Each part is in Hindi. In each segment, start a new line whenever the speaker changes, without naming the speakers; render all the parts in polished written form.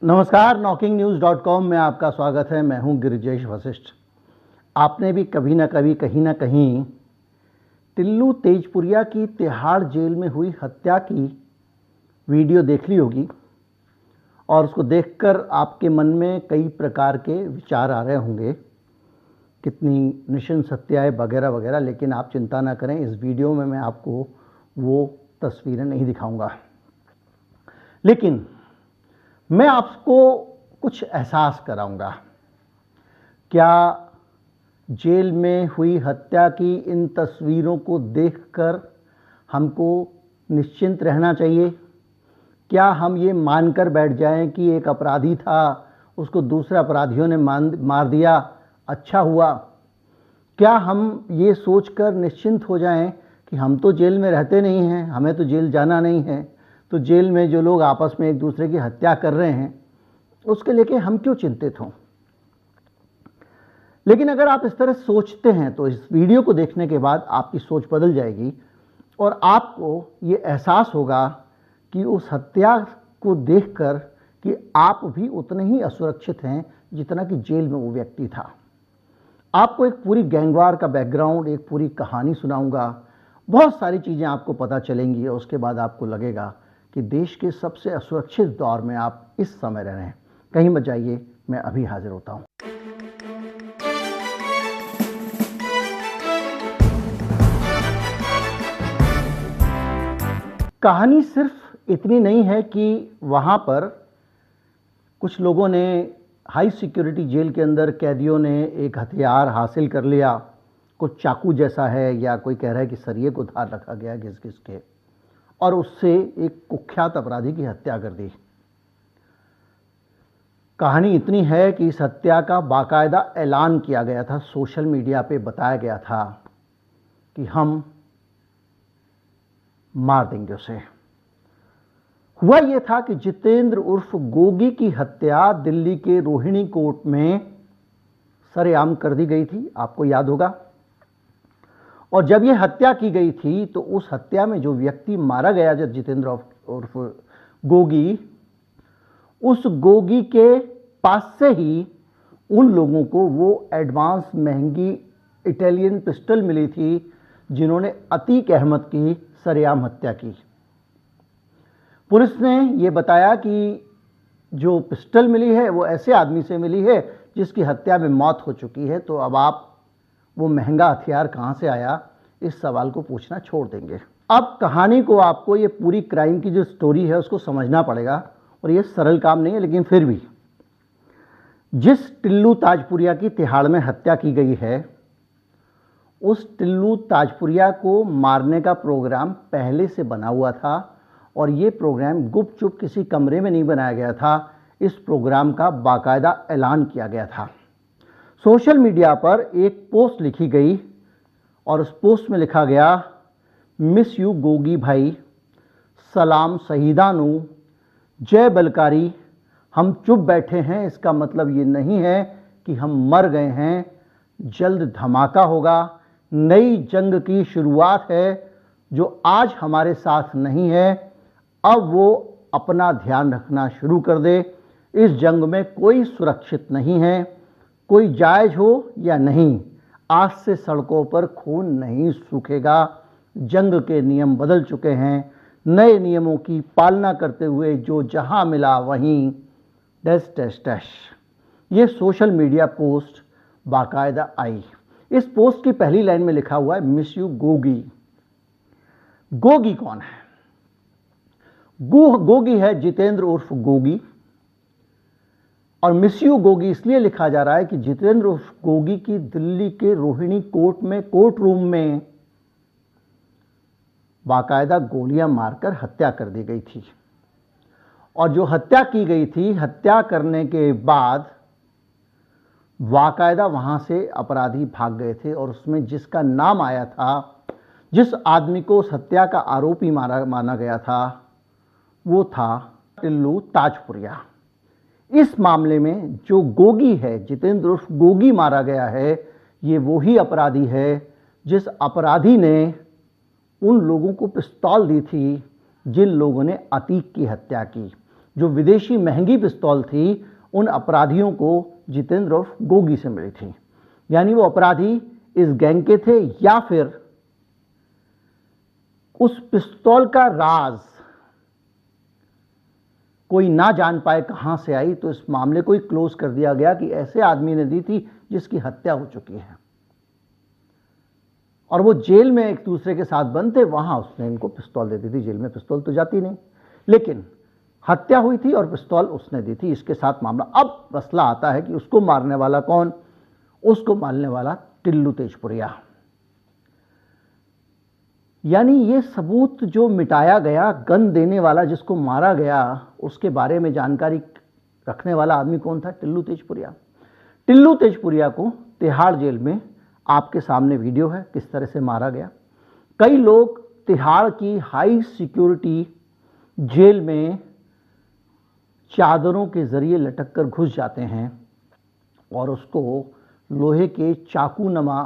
नमस्कार, knocking-news.com में आपका स्वागत है। मैं हूं गिरिजेश वशिष्ठ। आपने भी कभी ना कभी कहीं ना कहीं टिल्लू तेजपुरिया की तिहाड़ जेल में हुई हत्या की वीडियो देख ली होगी और उसको देखकर आपके मन में कई प्रकार के विचार आ रहे होंगे, कितनी नृशंस हत्याएं वगैरह वगैरह। लेकिन आप चिंता ना करें, इस वीडियो में मैं आपको वो तस्वीरें नहीं दिखाऊंगा, लेकिन मैं आपको कुछ एहसास कराऊंगा। क्या जेल में हुई हत्या की इन तस्वीरों को देखकर हमको निश्चिंत रहना चाहिए? क्या हम ये मानकर बैठ जाएं कि एक अपराधी था, उसको दूसरे अपराधियों ने मार दिया, अच्छा हुआ? क्या हम ये सोचकर निश्चिंत हो जाएं कि हम तो जेल में रहते नहीं हैं, हमें तो जेल जाना नहीं है, तो जेल में जो लोग आपस में एक दूसरे की हत्या कर रहे हैं उसके लेके हम क्यों चिंतित हों? लेकिन अगर आप इस तरह सोचते हैं तो इस वीडियो को देखने के बाद आपकी सोच बदल जाएगी और आपको ये एहसास होगा कि उस हत्या को देखकर कि आप भी उतने ही असुरक्षित हैं जितना कि जेल में वो व्यक्ति था। आपको एक पूरी गैंगवार का बैकग्राउंड, एक पूरी कहानी सुनाऊंगा, बहुत सारी चीज़ें आपको पता चलेंगी और उसके बाद आपको लगेगा कि देश के सबसे असुरक्षित दौर में आप इस समय रह रहे हैं। कहीं मत जाइए, मैं अभी हाजिर होता हूं। कहानी सिर्फ इतनी नहीं है कि वहां पर कुछ लोगों ने हाई सिक्योरिटी जेल के अंदर कैदियों ने एक हथियार हासिल कर लिया, कुछ चाकू जैसा है या कोई कह रहा है कि सरिये को धार रखा गया घिस घिस के, और उससे एक कुख्यात अपराधी की हत्या कर दी। कहानी इतनी है कि इस हत्या का बाकायदा ऐलान किया गया था, सोशल मीडिया पे बताया गया था कि हम मार देंगे उसे। हुआ यह था कि जितेंद्र उर्फ गोगी की हत्या दिल्ली के रोहिणी कोर्ट में सरेआम कर दी गई थी, आपको याद होगा। और जब यह हत्या की गई थी तो उस हत्या में जो व्यक्ति मारा गया, जब जितेंद्र उर्फ गोगी, उस गोगी के पास से ही उन लोगों को वो एडवांस महंगी इटालियन पिस्टल मिली थी जिन्होंने अतीक अहमद की सरेआम हत्या की। पुलिस ने ये बताया कि जो पिस्टल मिली है वो ऐसे आदमी से मिली है जिसकी हत्या में मौत हो चुकी है। तो अब आप वो महंगा हथियार कहाँ से आया, इस सवाल को पूछना छोड़ देंगे। अब कहानी को, आपको ये पूरी क्राइम की जो स्टोरी है उसको समझना पड़ेगा और ये सरल काम नहीं है। लेकिन फिर भी जिस टिल्लू ताजपुरिया की तिहाड़ में हत्या की गई है, उस टिल्लू ताजपुरिया को मारने का प्रोग्राम पहले से बना हुआ था और ये प्रोग्राम गुपचुप किसी कमरे में नहीं बनाया गया था। इस प्रोग्राम का बाकायदा ऐलान किया गया था। सोशल मीडिया पर एक पोस्ट लिखी गई और उस पोस्ट में लिखा गया, मिस यू गोगी भाई, सलाम शहीदानू, जय बलकारी। हम चुप बैठे हैं, इसका मतलब ये नहीं है कि हम मर गए हैं। जल्द धमाका होगा, नई जंग की शुरुआत है। जो आज हमारे साथ नहीं है, अब वो अपना ध्यान रखना शुरू कर दे। इस जंग में कोई सुरक्षित नहीं है, कोई जायज हो या नहीं, आज से सड़कों पर खून नहीं सूखेगा। जंग के नियम बदल चुके हैं, नए नियमों की पालना करते हुए जो जहां मिला वहीं डैश डैश डैश। ये सोशल मीडिया पोस्ट बाकायदा आई। इस पोस्ट की पहली लाइन में लिखा हुआ है, मिस यू गोगी। गोगी कौन है? गोगी है जितेंद्र उर्फ गोगी, और मिस यू गोगी इसलिए लिखा जा रहा है कि जितेंद्र उर्फ गोगी की दिल्ली के रोहिणी कोर्ट में, कोर्ट रूम में बाकायदा गोलियां मारकर हत्या कर दी गई थी। और जो हत्या की गई थी, हत्या करने के बाद बाकायदा वहां से अपराधी भाग गए थे और उसमें जिसका नाम आया था, जिस आदमी को उस हत्या का आरोपी माना गया था, वो था टिल्लू ताजपुरिया। इस मामले में जो गोगी है, जितेंद्र उर्फ गोगी मारा गया है, ये वही अपराधी है जिस अपराधी ने उन लोगों को पिस्तौल दी थी जिन लोगों ने अतीक की हत्या की। जो विदेशी महंगी पिस्तौल थी उन अपराधियों को जितेंद्र उर्फ गोगी से मिली थी। यानी वो अपराधी इस गैंग के थे या फिर उस पिस्तौल का राज कोई ना जान पाए कहां से आई, तो इस मामले को ही क्लोज कर दिया गया कि ऐसे आदमी ने दी थी जिसकी हत्या हो चुकी है और वो जेल में एक दूसरे के साथ बंद थे, वहां उसने इनको पिस्तौल दे दी थी। जेल में पिस्तौल तो जाती नहीं, लेकिन हत्या हुई थी और पिस्तौल उसने दी थी, इसके साथ मामला। अब मसला आता है कि उसको मारने वाला कौन? उसको मारने वाला टिल्लू तेजपुरिया। यानी ये सबूत जो मिटाया गया, गन देने वाला जिसको मारा गया, उसके बारे में जानकारी रखने वाला आदमी कौन था? टिल्लू तेजपुरिया। टिल्लू तेजपुरिया को तिहाड़ जेल में, आपके सामने वीडियो है किस तरह से मारा गया। कई लोग तिहाड़ की हाई सिक्योरिटी जेल में चादरों के जरिए लटक कर घुस जाते हैं और उसको लोहे के चाकू नमा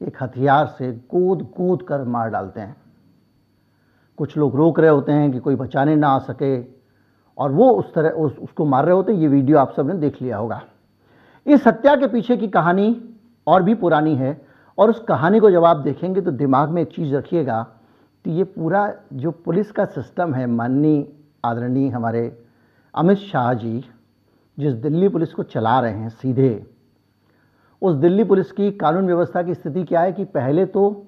एक हथियार से गोद गोद कर मार डालते हैं। कुछ लोग रोक रहे होते हैं कि कोई बचाने ना आ सके और वो उस तरह उसको मार रहे होते हैं। ये वीडियो आप सबने देख लिया होगा। इस हत्या के पीछे की कहानी और भी पुरानी है और उस कहानी को जब आप देखेंगे तो दिमाग में एक चीज़ रखिएगा कि ये पूरा जो पुलिस का सिस्टम है, माननीय आदरणीय हमारे अमित शाह जी जिस दिल्ली पुलिस को चला रहे हैं सीधे, उस दिल्ली पुलिस की कानून व्यवस्था की स्थिति क्या है कि पहले तो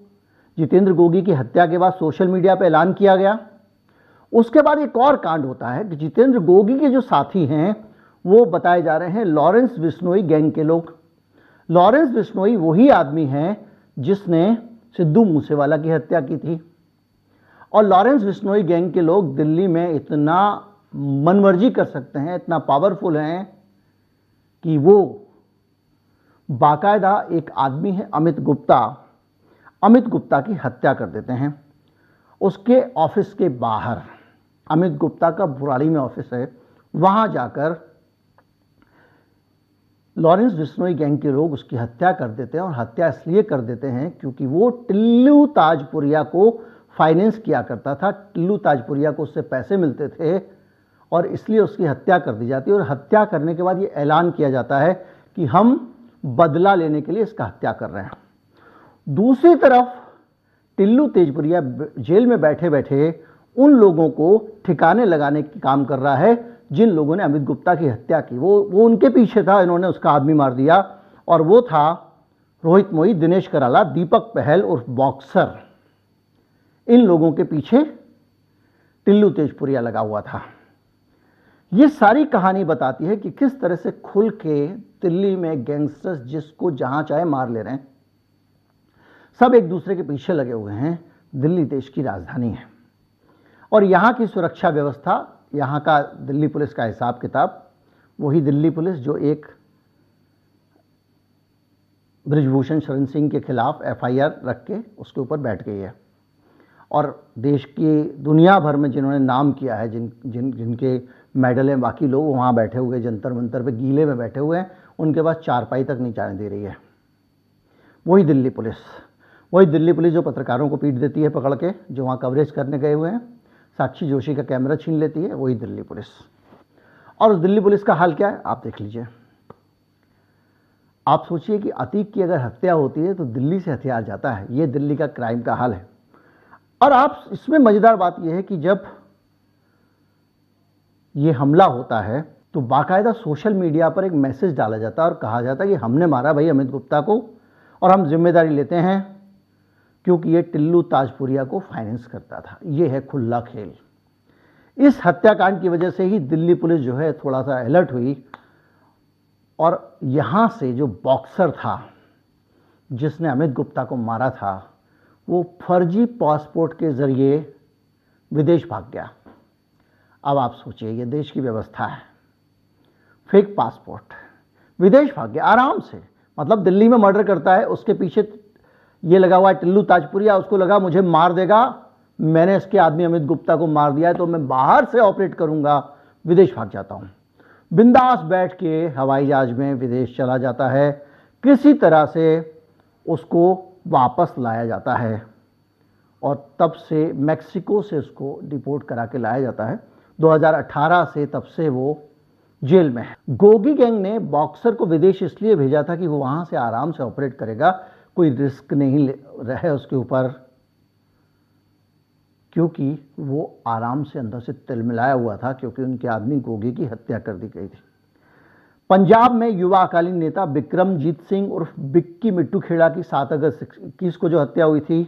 जितेंद्र गोगी की हत्या के बाद सोशल मीडिया पर ऐलान किया गया, उसके बाद एक और कांड होता है कि जितेंद्र गोगी के जो साथी हैं वो बताए जा रहे हैं लॉरेंस बिश्नोई गैंग के लोग। लॉरेंस बिश्नोई वही आदमी हैं जिसने सिद्धू मूसेवाला की हत्या की थी और लॉरेंस बिश्नोई गैंग के लोग दिल्ली में इतना मनमर्जी कर सकते हैं, इतना पावरफुल हैं कि वो बाकायदा एक आदमी है अमित गुप्ता की हत्या कर देते हैं उसके ऑफिस के बाहर। अमित गुप्ता का बुराड़ी में ऑफिस है, वहां जाकर लॉरेंस बिश्नोई गैंग के लोग उसकी हत्या कर देते हैं और हत्या इसलिए कर देते हैं क्योंकि वो टिल्लू ताजपुरिया को फाइनेंस किया करता था। टिल्लू ताजपुरिया को उससे पैसे मिलते थे और इसलिए उसकी हत्या कर दी जाती है और हत्या करने के बाद ये ऐलान किया जाता है कि हम बदला लेने के लिए इसका हत्या कर रहे हैं। दूसरी तरफ टिल्लू तेजपुरिया जेल में बैठे बैठे उन लोगों को ठिकाने लगाने की काम कर रहा है जिन लोगों ने अमित गुप्ता की हत्या की। वो उनके पीछे था, इन्होंने उसका आदमी मार दिया और वो था रोहित मोहित, दिनेश कराला, दीपक पहल और बॉक्सर। इन लोगों के पीछे टिल्लू तेजपुरिया लगा हुआ था। ये सारी कहानी बताती है कि किस तरह से खुल के दिल्ली में गैंगस्टर्स जिसको जहां चाहे मार ले रहे हैं, सब एक दूसरे के पीछे लगे हुए हैं। दिल्ली देश की राजधानी है और यहाँ की सुरक्षा व्यवस्था, यहाँ का दिल्ली पुलिस का हिसाब किताब, वही दिल्ली पुलिस जो एक बृजभूषण शरण सिंह के खिलाफ FIR रख के उसके ऊपर बैठ गई है और देश की दुनिया भर में जिन्होंने नाम किया है, जिनके मेडल हैं, बाकी लोग वहाँ बैठे हुए जंतर मंतर पे गीले में बैठे हुए हैं, उनके पास चारपाई तक नहीं जाने दे रही है। वही दिल्ली पुलिस जो पत्रकारों को पीट देती है पकड़ के, जो वहाँ कवरेज करने गए हुए हैं, साक्षी जोशी का कैमरा छीन लेती है, वही दिल्ली पुलिस। और उस दिल्ली पुलिस का हाल क्या है आप देख लीजिए। आप सोचिए कि अतीक की अगर हत्या होती है तो दिल्ली से हथियार जाता है, ये दिल्ली का क्राइम का हाल है। और आप इसमें मजेदार बात यह है कि जब ये हमला होता है तो बाकायदा सोशल मीडिया पर एक मैसेज डाला जाता है और कहा जाता है कि हमने मारा भाई अमित गुप्ता को और हम जिम्मेदारी लेते हैं क्योंकि ये टिल्लू ताजपुरिया को फाइनेंस करता था। ये है खुला खेल। इस हत्याकांड की वजह से ही दिल्ली पुलिस जो है थोड़ा सा अलर्ट हुई और यहाँ से जो बॉक्सर था जिसने अमित गुप्ता को मारा था, वो फर्जी पासपोर्ट के जरिए विदेश भाग गया। अब आप सोचिए, ये देश की व्यवस्था है, फेक पासपोर्ट, विदेश भाग गया आराम से। मतलब दिल्ली में मर्डर करता है, उसके पीछे ये लगा हुआ है टिल्लू ताजपुरिया, उसको लगा मुझे मार देगा, मैंने इसके आदमी अमित गुप्ता को मार दिया है तो मैं बाहर से ऑपरेट करूंगा, विदेश भाग जाता हूं। बिंदास बैठ के हवाई जहाज में विदेश चला जाता है, किसी तरह से उसको वापस लाया जाता है और तब से मैक्सिको से उसको डिपोर्ट करा के लाया जाता है। 2018 से तब से वो जेल में है। गोगी गैंग ने बॉक्सर को विदेश इसलिए भेजा था कि वो वहां से आराम से ऑपरेट करेगा, कोई रिस्क नहीं रहे उसके ऊपर, क्योंकि वो आराम से अंदर से तिलमिलाया हुआ था, क्योंकि उनके आदमी गोगी की हत्या कर दी गई थी। पंजाब में युवा अकाली नेता बिक्रमजीत सिंह उर्फ बिक्की मिट्टू खेड़ा की 7 अगस्त 21 को जो हत्या हुई थी,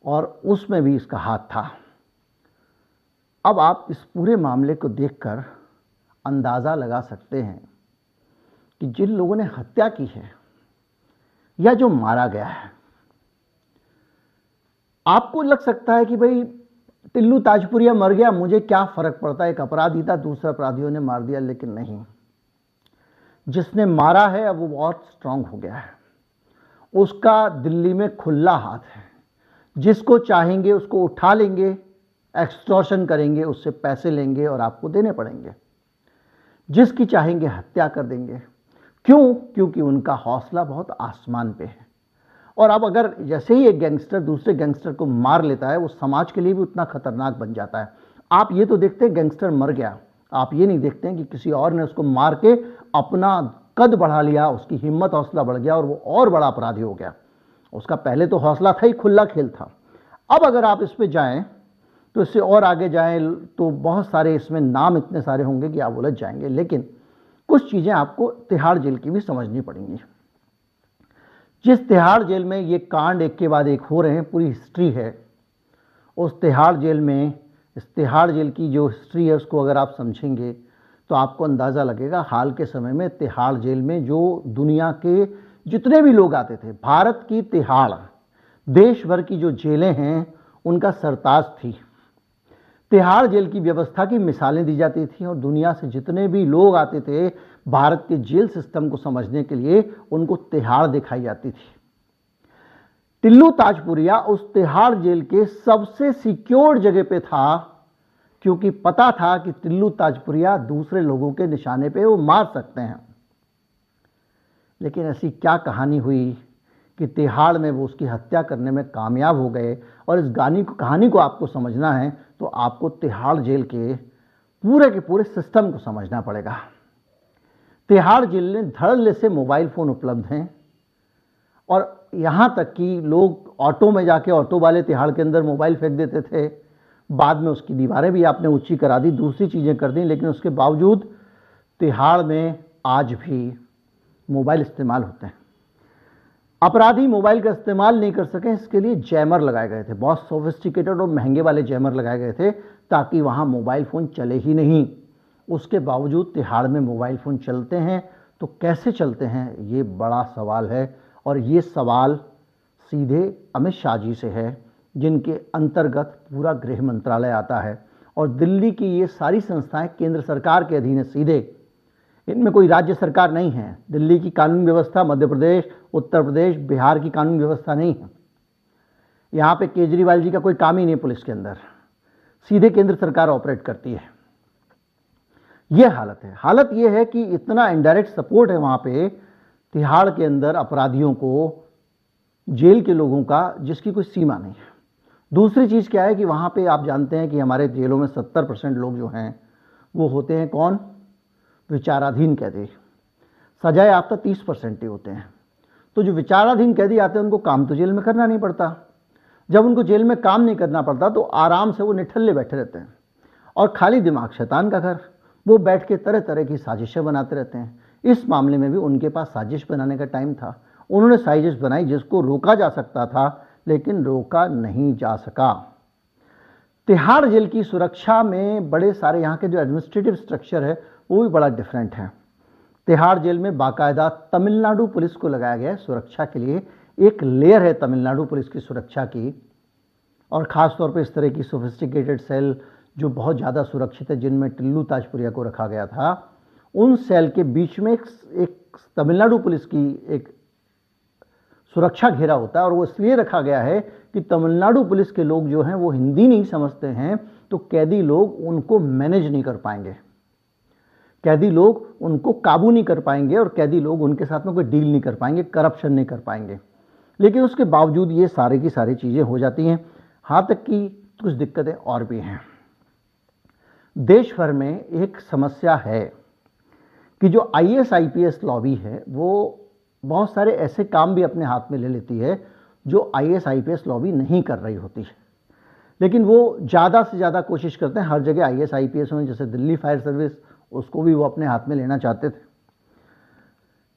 और उसमें भी इसका हाथ था। अब आप इस पूरे मामले को देखकर अंदाजा लगा सकते हैं कि जिन लोगों ने हत्या की है या जो मारा गया है, आपको लग सकता है कि भाई टिल्लू ताजपुरिया मर गया, मुझे क्या फर्क पड़ता है, एक अपराधी था, दूसरे अपराधियों ने मार दिया। लेकिन नहीं, जिसने मारा है अब वो बहुत स्ट्रांग हो गया है, उसका दिल्ली में खुला हाथ है, जिसको चाहेंगे उसको उठा लेंगे, एक्सटॉर्शन करेंगे, उससे पैसे लेंगे और आपको देने पड़ेंगे, जिसकी चाहेंगे हत्या कर देंगे। क्यों? क्योंकि उनका हौसला बहुत आसमान पे है। और अब अगर जैसे ही एक गैंगस्टर दूसरे गैंगस्टर को मार लेता है, वो समाज के लिए भी उतना खतरनाक बन जाता है। आप ये तो देखते हैं गैंगस्टर मर गया, आप ये नहीं देखते हैं कि किसी और ने उसको मार के अपना कद बढ़ा लिया, उसकी हिम्मत हौसला बढ़ गया और वो और बड़ा अपराधी हो गया। उसका पहले तो हौसला था ही, खुला खेल था। अब अगर आप इस पे जाएं तो इससे और आगे जाएं तो बहुत सारे इसमें नाम इतने सारे होंगे कि आप उलझ जाएंगे। लेकिन कुछ चीज़ें आपको तिहाड़ जेल की भी समझनी पड़ेंगी। जिस तिहाड़ जेल में ये कांड एक के बाद एक हो रहे हैं, पूरी हिस्ट्री है उस तिहाड़ जेल में। इस तिहाड़ जेल की जो हिस्ट्री है उसको अगर आप समझेंगे तो आपको अंदाज़ा लगेगा हाल के समय में तिहाड़ जेल में जो दुनिया के जितने भी लोग आते थे, भारत की तिहाड़, देश भर की जो जेलें हैं उनका सरताज थी। तिहाड़ जेल की व्यवस्था की मिसालें दी जाती थी और दुनिया से जितने भी लोग आते थे भारत के जेल सिस्टम को समझने के लिए, उनको तिहाड़ दिखाई जाती थी। टिल्लू ताजपुरिया उस तिहाड़ जेल के सबसे सिक्योर्ड जगह पे था, क्योंकि पता था कि टिल्लू ताजपुरिया दूसरे लोगों के निशाने पे वो मार सकते हैं। लेकिन ऐसी क्या कहानी हुई कि तिहाड़ में वो उसकी हत्या करने में कामयाब हो गए। और इस कहानी को आपको समझना है तो आपको तिहाड़ जेल के पूरे सिस्टम को समझना पड़ेगा। तिहाड़ जेल में धड़ल्ले से मोबाइल फ़ोन उपलब्ध हैं, और यहाँ तक कि लोग ऑटो में जाके, ऑटो वाले तिहाड़ के अंदर मोबाइल फेंक देते थे। बाद में उसकी दीवारें भी आपने ऊंची करा दी, दूसरी चीज़ें कर दी, लेकिन उसके बावजूद तिहाड़ में आज भी मोबाइल इस्तेमाल होते हैं। अपराधी मोबाइल का इस्तेमाल नहीं कर सके, इसके लिए जैमर लगाए गए थे, बहुत सोफिस्टिकेटेड और महंगे वाले जैमर लगाए गए थे ताकि वहाँ मोबाइल फ़ोन चले ही नहीं। उसके बावजूद तिहाड़ में मोबाइल फ़ोन चलते हैं, तो कैसे चलते हैं ये बड़ा सवाल है। और ये सवाल सीधे अमित शाह जी से है, जिनके अंतर्गत पूरा गृह मंत्रालय आता है, और दिल्ली की ये सारी संस्थाएं केंद्र सरकार के अधीन है सीधे, इनमें कोई राज्य सरकार नहीं है। दिल्ली की कानून व्यवस्था मध्य प्रदेश, उत्तर प्रदेश, बिहार की कानून व्यवस्था नहीं है। यहाँ पे केजरीवाल जी का कोई काम ही नहीं पुलिस के अंदर, सीधे केंद्र सरकार ऑपरेट करती है। ये हालत है। हालत ये है कि इतना इनडायरेक्ट सपोर्ट है वहाँ पे तिहाड़ के अंदर अपराधियों को, जेल के लोगों का, जिसकी कोई सीमा नहीं है। दूसरी चीज़ क्या है कि वहाँ पे आप जानते हैं कि हमारे जेलों में 70% लोग जो हैं वो होते हैं कौन? विचाराधीन कैदी। सजाए याफ्ता 30% ही होते हैं। तो जो विचाराधीन कैदी आते हैं उनको काम तो जेल में करना नहीं पड़ता। जब उनको जेल में काम नहीं करना पड़ता तो आराम से वो निठल्ले बैठे रहते हैं, और खाली दिमाग शैतान का घर, वो बैठ के तरह तरह की साजिशें बनाते रहते हैं। इस मामले में भी उनके पास साजिश बनाने का टाइम था। उन्होंने साजिश बनाई जिसको रोका जा सकता था, लेकिन रोका नहीं जा सका। तिहाड़ जेल की सुरक्षा में बड़े सारे यहाँ के जो एडमिनिस्ट्रेटिव स्ट्रक्चर है वो भी बड़ा डिफरेंट है। तिहाड़ जेल में बाकायदा तमिलनाडु पुलिस को लगाया गया है सुरक्षा के लिए। एक लेयर है तमिलनाडु पुलिस की सुरक्षा की, और ख़ास तौर पे इस तरह की सोफिस्टिकेटेड सेल जो बहुत ज़्यादा सुरक्षित है, जिनमें टिल्लू ताजपुरिया को रखा गया था, उन सेल के बीच में एक तमिलनाडु पुलिस की एक सुरक्षा घेरा होता है। और वो इसलिए रखा गया है कि तमिलनाडु पुलिस के लोग जो हैं वो हिंदी नहीं समझते हैं, तो कैदी लोग उनको मैनेज नहीं कर पाएंगे, कैदी लोग उनको काबू नहीं कर पाएंगे, और कैदी लोग उनके साथ में कोई डील नहीं कर पाएंगे, करप्शन नहीं कर पाएंगे। लेकिन उसके बावजूद ये सारी की सारी चीज़ें हो जाती हैं। यहाँ तक कि कुछ दिक्कतें और भी हैं। देश भर में एक समस्या है कि जो आईएएस आईपीएस लॉबी है वो बहुत सारे ऐसे काम भी अपने हाथ में ले लेती है जो आईएएस आईपीएस लॉबी नहीं कर रही होती है, लेकिन वो ज़्यादा से ज़्यादा कोशिश करते हैं हर जगह आईएएस आईपीएस हों। जैसे दिल्ली फायर सर्विस, उसको भी वो अपने हाथ में लेना चाहते थे।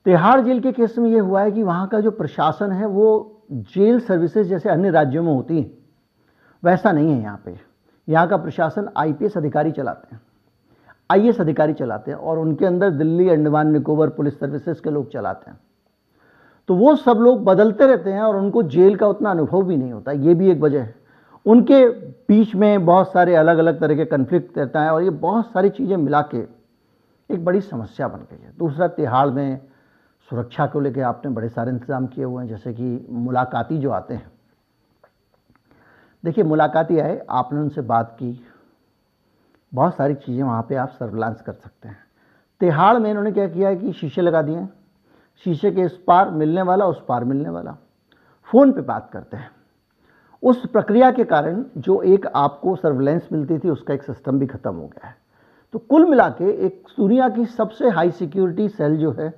तिहाड़ जेल के केस में ये हुआ है कि वहाँ का जो प्रशासन है वो जेल सर्विसेज जैसे अन्य राज्यों में होती है वैसा नहीं है यहाँ पे। यहाँ का प्रशासन आईपीएस अधिकारी चलाते हैं, आईएएस अधिकारी चलाते हैं, और उनके अंदर दिल्ली अंडमान निकोबार पुलिस सर्विसेज के लोग चलाते हैं। तो वो सब लोग बदलते रहते हैं और उनको जेल का उतना अनुभव भी नहीं होता। ये भी एक वजह है। उनके बीच में बहुत सारे अलग अलग तरह के कन्फ्लिक्ट रहता है और ये बहुत सारी चीज़ें मिला के एक बड़ी समस्या बन गई है। दूसरा, तिहाड़ में सुरक्षा को लेकर आपने बड़े सारे इंतजाम किए हुए हैं, जैसे कि मुलाकाती जो आते हैं। देखिए, मुलाकाती आए, आपने उनसे बात की, बहुत सारी चीज़ें वहाँ पे आप सर्विलांस कर सकते हैं। तिहाड़ में इन्होंने क्या किया है कि शीशे लगा दिए हैं, शीशे के इस पार मिलने वाला, उस पार मिलने वाला, फ़ोन पे बात करते हैं। उस प्रक्रिया के कारण जो एक आपको सर्विलेंस मिलती थी उसका एक सिस्टम भी खत्म हो गया है। तो कुल मिला के एक दुनिया की सबसे हाई सिक्योरिटी सेल जो है,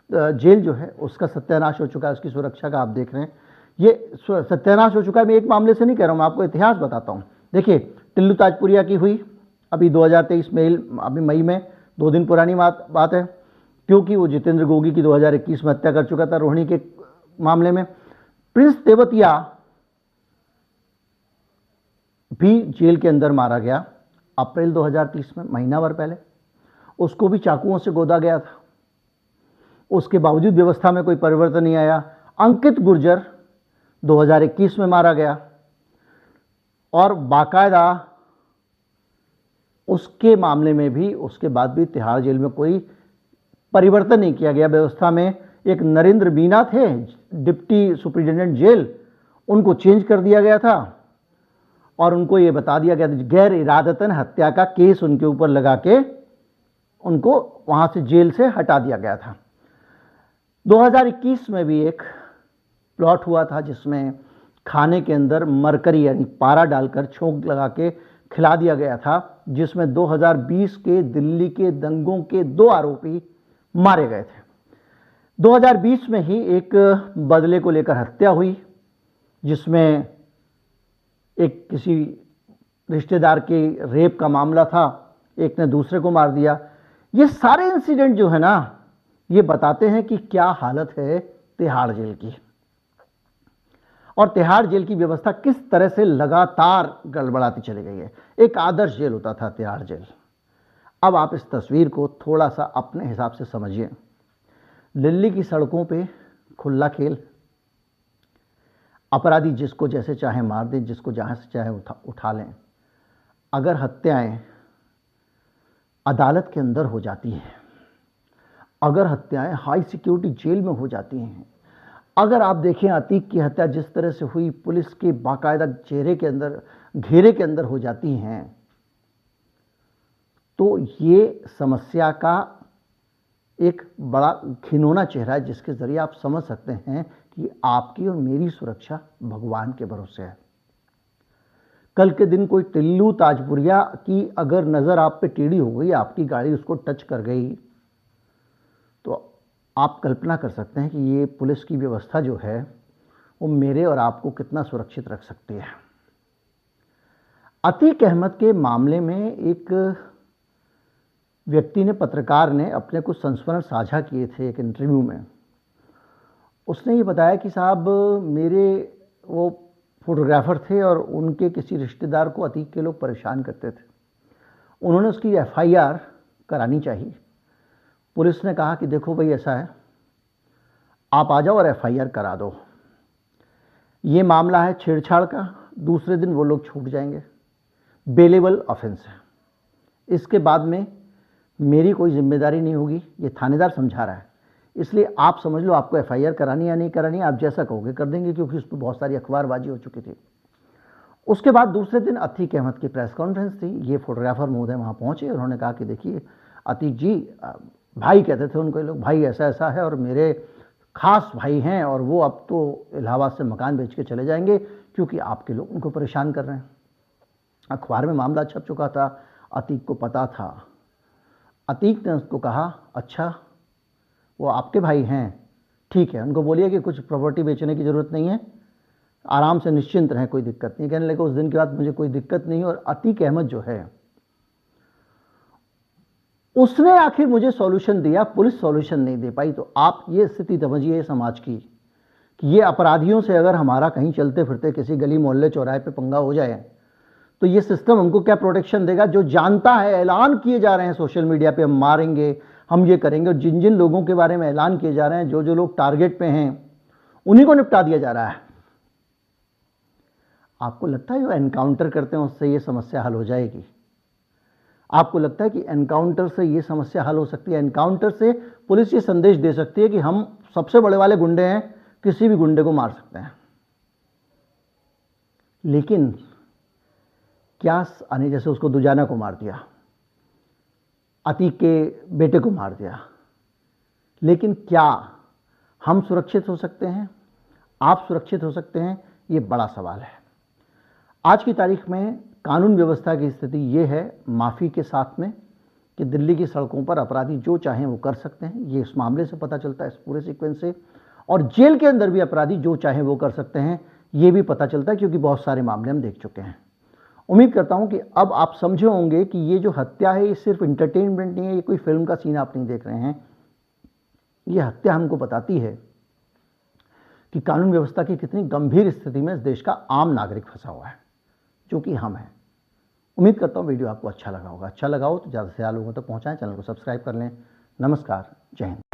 जेल जो है, उसका सत्यानाश हो चुका है। उसकी सुरक्षा का आप देख रहे हैं, ये सत्यानाश हो चुका है। मैं एक मामले से नहीं कह रहा हूँ, मैं आपको इतिहास बताता हूँ। देखिए, टिल्लू ताजपुरिया की हुई अभी 2023 में, अभी मई में, 2 दिन पुरानी बात है, क्योंकि वो जितेंद्र गोगी की 2021 में हत्या कर चुका था रोहिणी के मामले में। प्रिंस तेवतिया भी जेल के अंदर मारा गया अप्रैल 2030 में, महीना भर पहले। उसको भी चाकुओं से गोदा गया था, उसके बावजूद व्यवस्था में कोई परिवर्तन नहीं आया। अंकित गुर्जर 2021 में मारा गया और बाकायदा उसके मामले में भी उसके बाद भी तिहाड़ जेल में कोई परिवर्तन नहीं किया गया व्यवस्था में। एक नरेंद्र मीना थे डिप्टी सुपरिटेंडेंट जेल, उनको चेंज कर दिया गया था और उनको ये बता दिया गया था गैर इरादतन हत्या का केस उनके ऊपर लगा के उनको वहाँ से जेल से हटा दिया गया था। 2021 में भी एक प्लॉट हुआ था जिसमें खाने के अंदर मरकरी यानी पारा डालकर छोंक लगा के खिला दिया गया था, जिसमें 2020 के दिल्ली के दंगों के 2 आरोपी मारे गए थे। 2020 में ही एक बदले को लेकर हत्या हुई, जिसमें एक किसी रिश्तेदार के रेप का मामला था, एक ने दूसरे को मार दिया। ये सारे इंसिडेंट जो है ना, ये बताते हैं कि क्या हालत है तिहाड़ जेल की और तिहाड़ जेल की व्यवस्था किस तरह से लगातार गड़बड़ाती चली गई है। एक आदर्श जेल होता था तिहाड़ जेल। अब आप इस तस्वीर को थोड़ा सा अपने हिसाब से समझिए। दिल्ली की सड़कों पे खुला खेल, अपराधी जिसको जैसे चाहे मार दें, जिसको जहाँ से चाहे उठा लें। अगर हत्याएं अदालत के अंदर हो जाती हैं, अगर हत्याएं हाई सिक्योरिटी जेल में हो जाती हैं, अगर आप देखें अतीक की हत्या जिस तरह से हुई पुलिस के बाकायदा घेरे के अंदर हो जाती हैं, तो ये समस्या का एक बड़ा घिनौना चेहरा है जिसके ज़रिए आप समझ सकते हैं कि आपकी और मेरी सुरक्षा भगवान के भरोसे है। कल के दिन कोई टिल्लू ताजपुरिया की अगर नज़र आप पे टेढ़ी हो गई, आपकी गाड़ी उसको टच कर गई, तो आप कल्पना कर सकते हैं कि ये पुलिस की व्यवस्था जो है वो मेरे और आपको कितना सुरक्षित रख सकती है। अतीक अहमद के मामले में एक व्यक्ति ने, पत्रकार ने अपने कुछ संस्मरण साझा किए थे एक इंटरव्यू में। उसने ये बताया कि साहब, मेरे वो फोटोग्राफर थे और उनके किसी रिश्तेदार को अतीक के लोग परेशान करते थे। उन्होंने उसकी एफआईआर करानी चाहिए। पुलिस ने कहा कि देखो भाई, ऐसा है, आप आ जाओ और एफआईआर करा दो। ये मामला है छेड़छाड़ का, दूसरे दिन वो लोग छूट जाएंगे, बेलेबल ऑफेंस है। इसके बाद में मेरी कोई जिम्मेदारी नहीं होगी, ये थानेदार समझा रहा है। इसलिए आप समझ लो, आपको एफआईआर करानी या नहीं करानी, आप जैसा कहोगे कर देंगे, क्योंकि उस पर बहुत सारी अखबारबाजी हो चुकी थी। उसके बाद दूसरे दिन अतीक अहमद की प्रेस कॉन्फ्रेंस थी। ये फोटोग्राफर महोदय वहाँ पहुँचे, उन्होंने कहा कि देखिए अतीक जी, भाई कहते थे उनको लोग, भाई ऐसा ऐसा है और मेरे खास भाई हैं और वो अब तो इलाहाबाद से मकान बेच के चले जाएंगे क्योंकि आपके लोग उनको परेशान कर रहे हैं। अखबार में मामला छप चुका था अतीक को पता था। अतीक ने उसको कहा, अच्छा वो आपके भाई हैं, ठीक है, उनको बोलिए कि कुछ प्रॉपर्टी बेचने की ज़रूरत नहीं है, आराम से निश्चिंत रहें, कोई दिक्कत नहीं। कहने लगे उस दिन के बाद मुझे कोई दिक्कत नहीं। और अतीक अहमद जो है उसने आखिर मुझे सॉल्यूशन दिया, पुलिस सॉल्यूशन नहीं दे पाई। तो आप ये स्थिति समझिए समाज की कि ये अपराधियों से अगर हमारा कहीं चलते फिरते किसी गली मोहल्ले चौराहे पे पंगा हो जाए तो ये सिस्टम हमको क्या प्रोटेक्शन देगा? जो जानता है, ऐलान किए जा रहे हैं सोशल मीडिया पे, हम मारेंगे, हम ये करेंगे, और जिन जिन लोगों के बारे में ऐलान किए जा रहे हैं, जो जो लोग टारगेट पे हैं, उन्हीं को निपटा दिया जा रहा है। आपको लगता है जो एनकाउंटर करते हैं उससे ये समस्या हल हो जाएगी? आपको लगता है कि एनकाउंटर से ये समस्या हल हो सकती है? एनकाउंटर से पुलिस ये संदेश दे सकती है कि हम सबसे बड़े वाले गुंडे हैं, किसी भी गुंडे को मार सकते हैं। लेकिन क्या जैसे उसको दुजाना को मार दिया, अतीक के बेटे को मार दिया, लेकिन क्या हम सुरक्षित हो सकते हैं? आप सुरक्षित हो सकते हैं? ये बड़ा सवाल है। आज की तारीख में कानून व्यवस्था की स्थिति ये है, माफ़ी के साथ में, कि दिल्ली की सड़कों पर अपराधी जो चाहें वो कर सकते हैं। ये इस मामले से पता चलता है, इस पूरे सीक्वेंस से। और जेल के अंदर भी अपराधी जो चाहें वो कर सकते हैं, ये भी पता चलता है, क्योंकि बहुत सारे मामले हम देख चुके हैं। उम्मीद करता हूं कि अब आप समझे होंगे कि ये जो हत्या है ये सिर्फ इंटरटेनमेंट नहीं है, ये कोई फिल्म का सीन आप नहीं देख रहे हैं। ये हत्या हमको बताती है कि कानून व्यवस्था की कितनी गंभीर स्थिति में इस देश का आम नागरिक फंसा हुआ है, जो कि हम हैं। उम्मीद करता हूं वीडियो आपको अच्छा लगा होगा। अच्छा लगा हो तो ज़्यादा से ज़्यादा लोगों तक पहुंचाएं, चैनल को सब्सक्राइब कर लें। नमस्कार, जय हिंद।